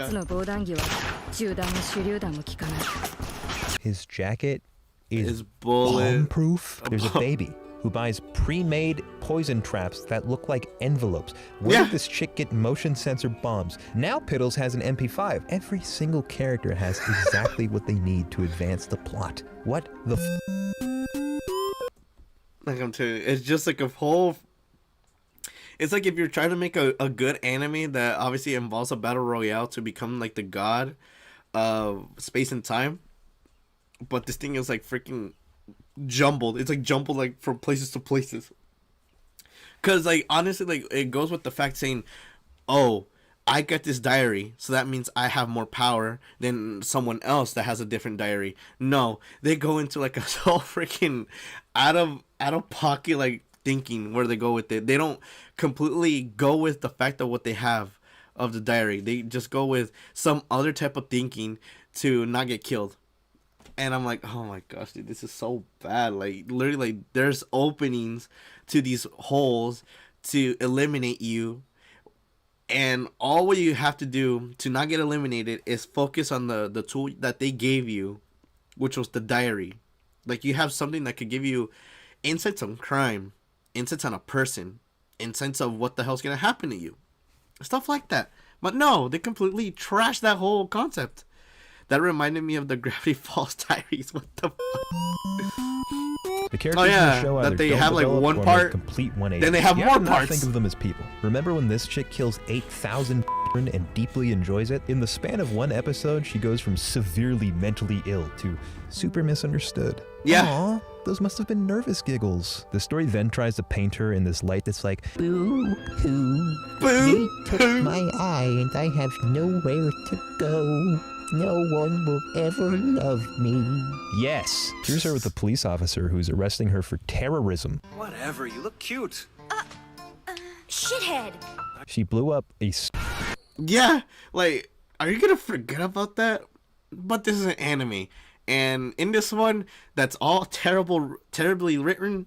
His jacket is bullet bomb-proof. There's a baby who buys pre-made poison traps that look like envelopes. Where did this chick get motion sensor bombs? Now Piddles has an MP5. Every single character has exactly what they need to advance the plot. What the like I'm telling you, it's just like a whole... It's like if you're trying to make a good anime that obviously involves a battle royale to become like the god of space and time. But this thing is like freaking jumbled. It's like jumbled like from places to places. Cause like honestly, like it goes with the fact saying, oh, I get this diary, so that means I have more power than someone else that has a different diary. No, they go into like a whole freaking out of pocket like thinking where they go with it. They don't completely go with the fact of what they have of the diary. They just go with some other type of thinking to not get killed. And I'm like, oh my gosh, dude, this is so bad. Like, literally, like, there's openings to these holes to eliminate you. And all what you have to do to not get eliminated is focus on the tool that they gave you, which was the diary. Like, you have something that could give you insights on crime, insights on a person, insights of what the hell's going to happen to you. Stuff like that. But no, they completely trashed that whole concept. That reminded me of the Gravity Falls Diaries. What the fuck? The characters in the show either that they don't have like develop one or part, make complete 180. then they have you more have to not parts. think of them as people. Remember when this chick kills 8,000 and deeply enjoys it? In the span of one episode, she goes from severely mentally ill to super misunderstood. Yeah. Aw, those must have been nervous giggles. The story then tries to paint her in this light that's like, Boo-hoo. They took my eye and I have nowhere to go. No one will ever love me. yes. Here's her with a police officer who's arresting her for terrorism. Whatever, you look cute. Shithead. She blew up a Yeah, like, are you gonna forget about that? But this is an anime, and in this one, that's all terribly written.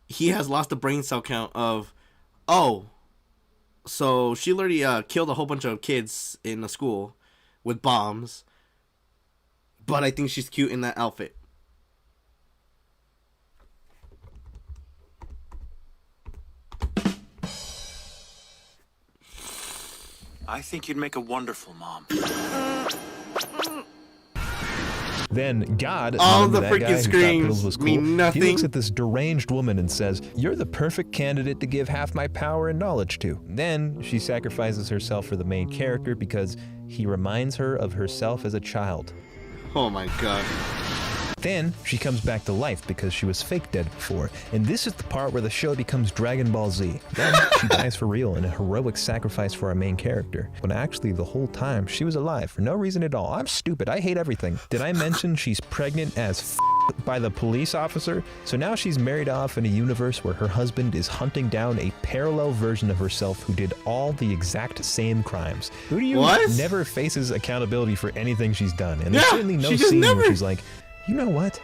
He has lost the brain cell count of, oh, so she literally killed a whole bunch of kids in a school with bombs. But I think she's cute in that outfit. I think you'd make a wonderful mom. Then God, all remember the that guy freaking who thought screams Piddles was cool? mean nothing. He looks at this deranged woman and says, "You're the perfect candidate to give half my power and knowledge to." Then she sacrifices herself for the main character because he reminds her of herself as a child. Oh my god. Then she comes back to life because she was fake dead before. And this is the part where the show becomes Dragon Ball Z. Then she dies for real in a heroic sacrifice for our main character. When actually the whole time she was alive for no reason at all. I'm stupid. I hate everything. Did I mention she's pregnant as by the police officer? So now she's married off in a universe where her husband is hunting down a parallel version of herself who did all the exact same crimes. Who do you never faces accountability for anything she's done? And there's certainly no scene where she's like, you know what?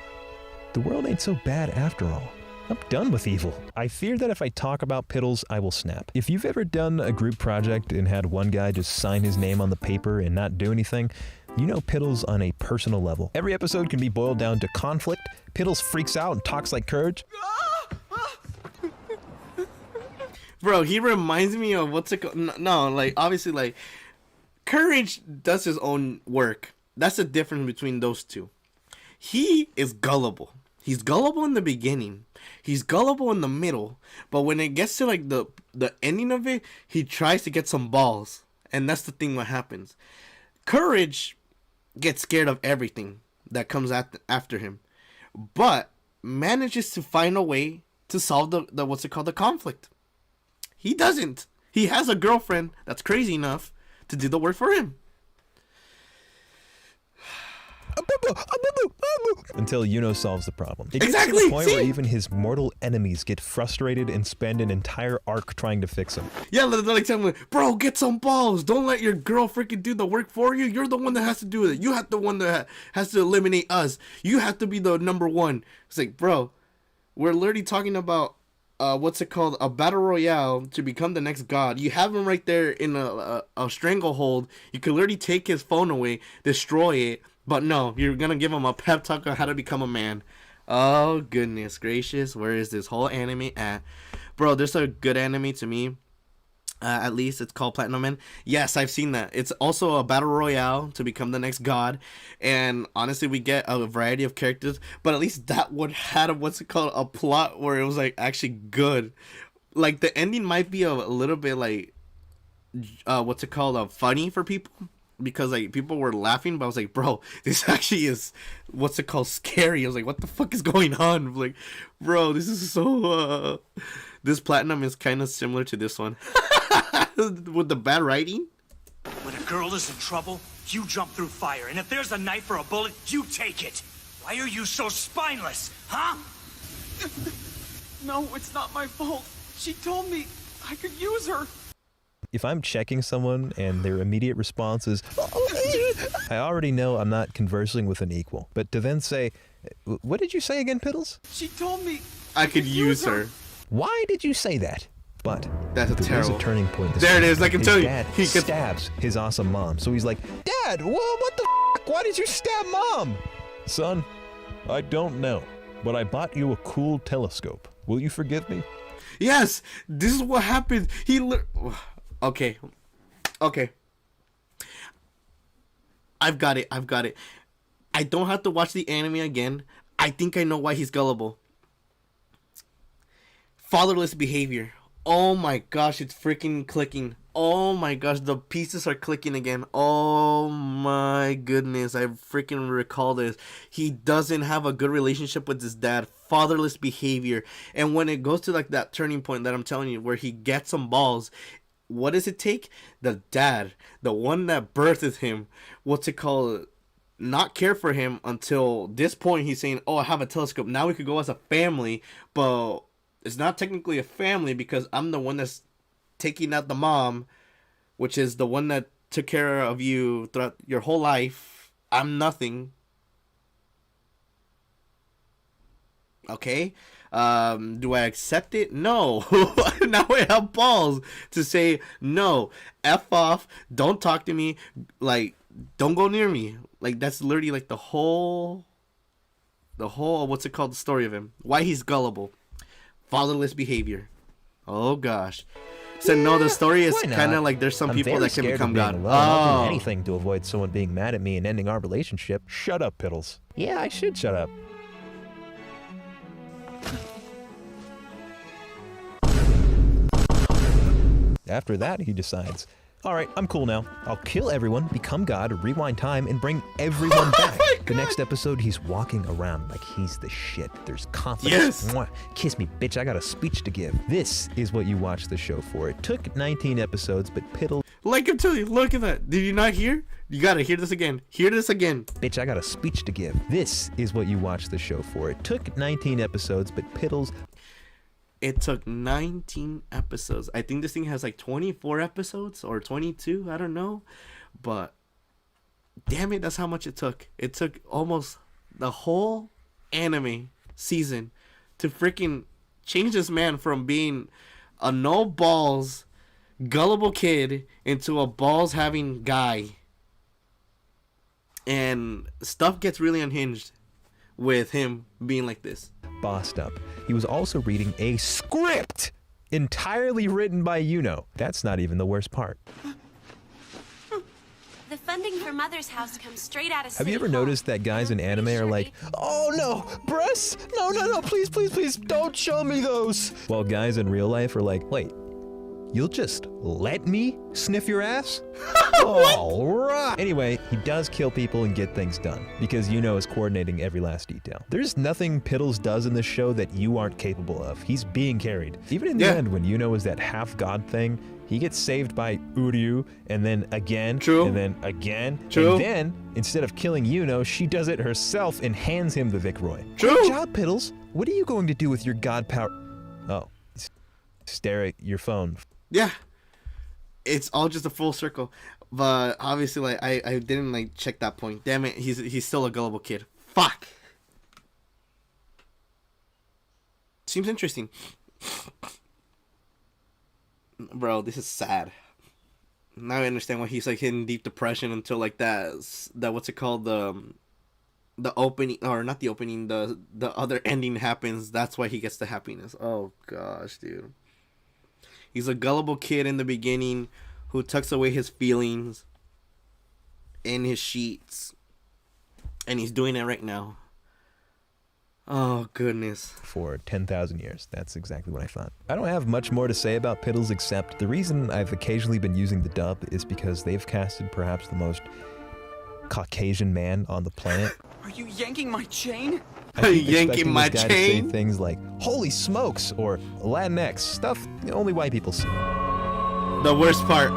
The world ain't so bad after all. I'm done with evil. I fear that if I talk about Piddles, I will snap. If you've ever done a group project and had one guy just sign his name on the paper and not do anything, you know Piddles on a personal level. Every episode can be boiled down to conflict. Piddles freaks out and talks like Courage. Bro, he reminds me of what's it called? No, like, obviously, like, Courage does his own work. That's the difference between those two. He is gullible. He's gullible in the beginning. He's gullible in the middle. But when it gets to like the ending of it, he tries to get some balls. And that's the thing what happens. Courage gets scared of everything that comes after him. But manages to find a way to solve the what's it called, the conflict. He doesn't. He has a girlfriend that's crazy enough to do the work for him. Until Yuno solves the problem. It Exactly. gets to the point where even his mortal enemies get frustrated and spend an entire arc trying to fix him. Yeah, they're like telling me, bro, get some balls. Don't let your girl freaking do the work for you. You're the one that has to do it. You have the one that has to eliminate us. You have to be the number one. It's like, bro, we're literally talking about what's it called? A battle royale to become the next god. You have him right there in a stranglehold. You could literally take his phone away, destroy it. But no, you're going to give him a pep talk on how to become a man. Oh, goodness gracious. Where is this whole anime at? Bro, there's a good anime to me. At least it's called Platinum Man. Yes, I've seen that. It's also a battle royale to become the next god. And honestly, we get a variety of characters. But at least that one had a plot where it was like actually good. Like the ending might be a little bit like, funny for people. Because like people were laughing, but I was like, bro, this actually is scary. I was like, what the fuck is going on? Like, bro, this is so this Platinum is kind of similar to this one. With the bad writing. When a girl is in trouble, you jump through fire, and if there's a knife or a bullet, you take it. Why are you so spineless, huh? No, it's not my fault. She told me I could use her. If I'm checking someone and their immediate response is, I already know I'm not conversing with an equal. But to then say, what did you say again, Piddles? She told me I could use her. Why did you say that? But that's there is a turning point. There it is. I can tell you. Dad stabs his awesome mom. So he's like, Dad, what the f***? Why did you stab Mom? Son, I don't know, but I bought you a cool telescope. Will you forgive me? Yes, this is what happened. Okay. I've got it. I don't have to watch the anime again. I think I know why he's gullible. Fatherless behavior. Oh my gosh, it's freaking clicking. Oh my gosh, the pieces are clicking again. Oh my goodness, I freaking recall this. He doesn't have a good relationship with his dad. Fatherless behavior. And when it goes to like that turning point that I'm telling you, where he gets some balls, what does it take? The dad, the one that birthed him, not care for him until this point. He's saying, oh, I have a telescope. Now we could go as a family, but it's not technically a family because I'm the one that's taking out the mom, which is the one that took care of you throughout your whole life. I'm nothing. Okay? Do I accept it? No. Now I have balls to say no. F off. Don't talk to me. Like, don't go near me. Like, that's literally like the whole what's it called, the story of him. Why he's gullible. Fatherless behavior. Oh gosh. So no, the story is kind of like there's some people that can become God. I'll do anything to avoid someone being mad at me and ending our relationship. Shut up, Piddles. Yeah, I should shut up. After that, he decides, all right, I'm cool now. I'll kill everyone, become God, rewind time, and bring everyone back. The next episode, he's walking around like he's the shit. There's confidence. Yes. Mwah. Kiss me, bitch. I got a speech to give. This is what you watch the show for. It took 19 episodes, but Piddle... Like I'm telling you, look at that. Did you not hear? You gotta hear this again. Hear this again. Bitch, I got a speech to give. This is what you watch the show for. It took 19 episodes, but Piddles... It took 19 episodes. I think this thing has like 24 episodes or 22. I don't know. But damn it, that's how much it took. It took almost the whole anime season to freaking change this man from being a no balls, gullible kid into a balls having guy. And stuff gets really unhinged with him being like this. Bossed up. He was also reading a script entirely written by Yuno. That's not even the worst part. The funding for Mother's House comes straight out of Have you ever noticed that guys in anime are like, oh no, breasts? No, please, don't show me those. While guys in real life are like, wait, you'll just let me sniff your ass? All right. Anyway, he does kill people and get things done because Yuno is coordinating every last detail. There's nothing Piddles does in this show that you aren't capable of. He's being carried. Even in the end, when Yuno is that half-god thing, he gets saved by Uryu, and then again, and then again, and then, instead of killing Yuno, she does it herself and hands him the Vic Roy. Good job, Piddles. What are you going to do with your god power? Oh, stare at your phone. Yeah, it's all just a full circle, but obviously, like I didn't like check that point. Damn it, he's still a gullible kid. Fuck. Seems interesting, bro. This is sad. Now I understand why he's like in deep depression until like that what's it called, the opening, or not the opening, the other ending happens. That's why he gets the happiness. Oh gosh, dude. He's a gullible kid in the beginning who tucks away his feelings in his sheets. And he's doing it right now. Oh, goodness. For 10,000 years. That's exactly what I thought. I don't have much more to say about Piddles except the reason I've occasionally been using the dub is because they've casted perhaps the most Caucasian man on the planet. Are you yanking my chain? Yanking my chain? To say things like, holy smokes, or Latinx, stuff only white people see. The worst part,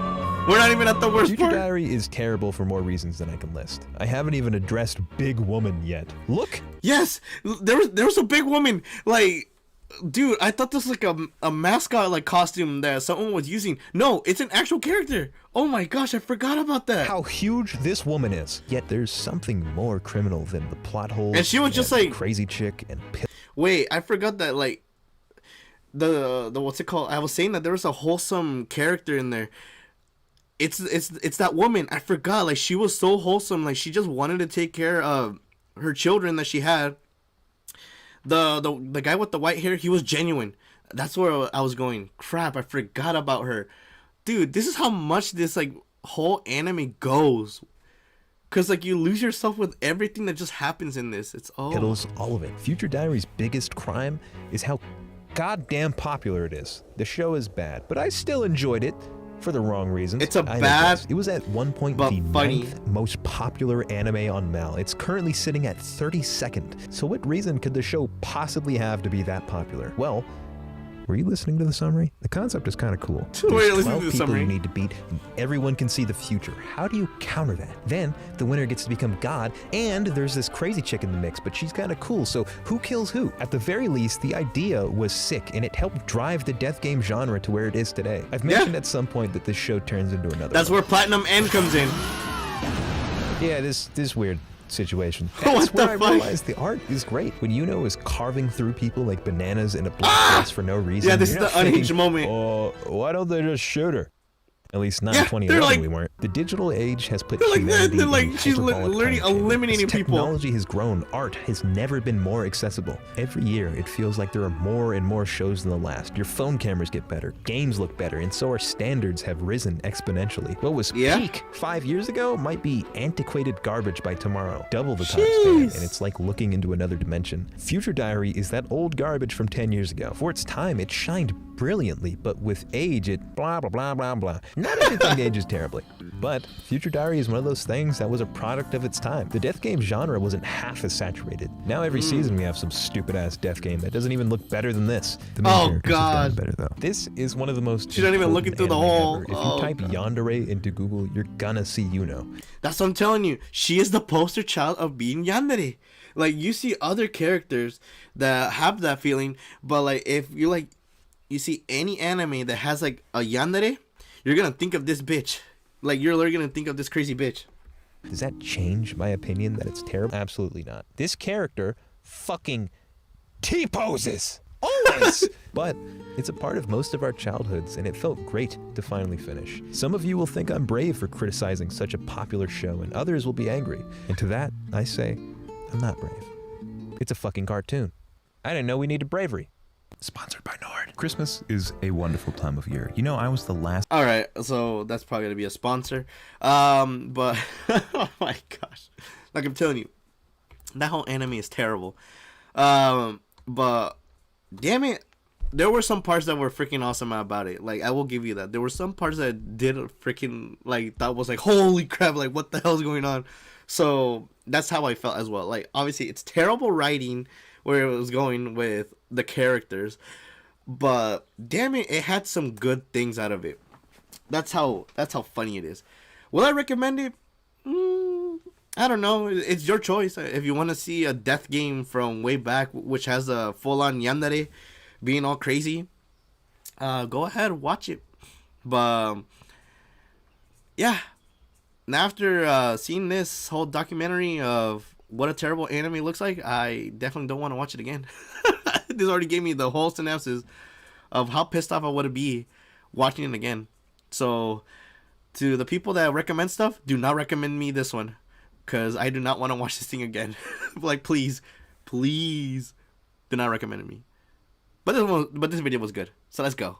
We're not even at the worst Future part. Diary is terrible for more reasons than I can list. I haven't even addressed Big Woman yet. Look! Yes, there was a big woman. Like, dude, I thought this was like a mascot like costume that someone was using. No, it's an actual character. Oh my gosh, I forgot about that. How huge this woman is. Yet there's something more criminal than the plot holes. And she was just like crazy chick and. Wait, I forgot that like the what's it called? I was saying that there was a wholesome character in there. It's that woman. I forgot. Like she was so wholesome. Like she just wanted to take care of her children that she had. The guy with the white hair, he was genuine. That's where I was going. Crap, I forgot about her. Dude, this is how much this like whole anime goes. Cause like you lose yourself with everything that just happens in this. It's all of it. Future Diary's biggest crime is how goddamn popular it is. The show is bad, but I still enjoyed it. For the wrong reasons. It's a bad. It was at one point the ninth most popular anime on Mal. It's currently sitting at 32nd. So what reason could the show possibly have to be that popular? Well, were you listening to the summary? The concept is kind of cool. There's 12 people you need to beat, and everyone can see the future. How do you counter that? Then the winner gets to become God, and there's this crazy chick in the mix, but she's kind of cool. So who kills who? At the very least, the idea was sick, and it helped drive the death game genre to where it is today. I've mentioned at some point that this show turns into another. That's where Platinum End comes in. Yeah, this weird situation. That's where I realized the art is great. When Yuno is carving through people like bananas in a black place for no reason. Yeah, this is the unhinged moment. Oh, why don't they just shoot her? At least not in 2011 we weren't. The digital age has put humanity in she's literally eliminating people. Technology has grown. Art has never been more accessible. Every year, it feels like there are more and more shows than the last. Your phone cameras get better, games look better, and so our standards have risen exponentially. What was peak 5 years ago might be antiquated garbage by tomorrow. Double the time span, and it's like looking into another dimension. Future Diary is that old garbage from 10 years ago. For its time, it shined brilliantly, but with age, it blah, blah, blah, blah, blah. Not everything ages terribly, but Future Diary is one of those things that was a product of its time. The death game genre wasn't half as saturated. Now every season we have some stupid-ass death game that doesn't even look better than this. The main characters have gotten better, though. This is one of the most She's not even looking through the hole. If you type Yandere into Google, you're gonna see Yuno. That's what I'm telling you. She is the poster child of being Yandere. Like, you see other characters that have that feeling, but like, if you like, you see any anime that has like a Yandere, you're gonna think of this bitch. Like, you're literally gonna think of this crazy bitch. Does that change my opinion that it's terrible? Absolutely not. This character fucking T-poses. Always! But it's a part of most of our childhoods, and it felt great to finally finish. Some of you will think I'm brave for criticizing such a popular show, and others will be angry. And to that, I say, I'm not brave. It's a fucking cartoon. I didn't know we needed bravery. Sponsored by Nord. Christmas is a wonderful time of year. You know, I was the last. All right, so that's probably gonna be a sponsor. But oh my gosh, like I'm telling you, that whole anime is terrible. But damn it, there were some parts that were freaking awesome about it. Like, I will give you that. There were some parts that I did freaking like that was like, holy crap, like what the hell's going on? So that's how I felt as well. Like, obviously, it's terrible writing where it was going with the characters, but damn it, it had some good things out of it. That's how funny it is. Will I recommend it? I don't know. It's your choice. If you want to see a death game from way back, which has a full-on Yandere being all crazy, go ahead, watch it. But yeah, and after seeing this whole documentary of what a terrible anime looks like, I definitely don't want to watch it again. This already gave me the whole synopsis of how pissed off I would be watching it again. So, to the people that recommend stuff, do not recommend me this one, because I do not want to watch this thing again. Like, please do not recommend it me. But this video was good, so let's go.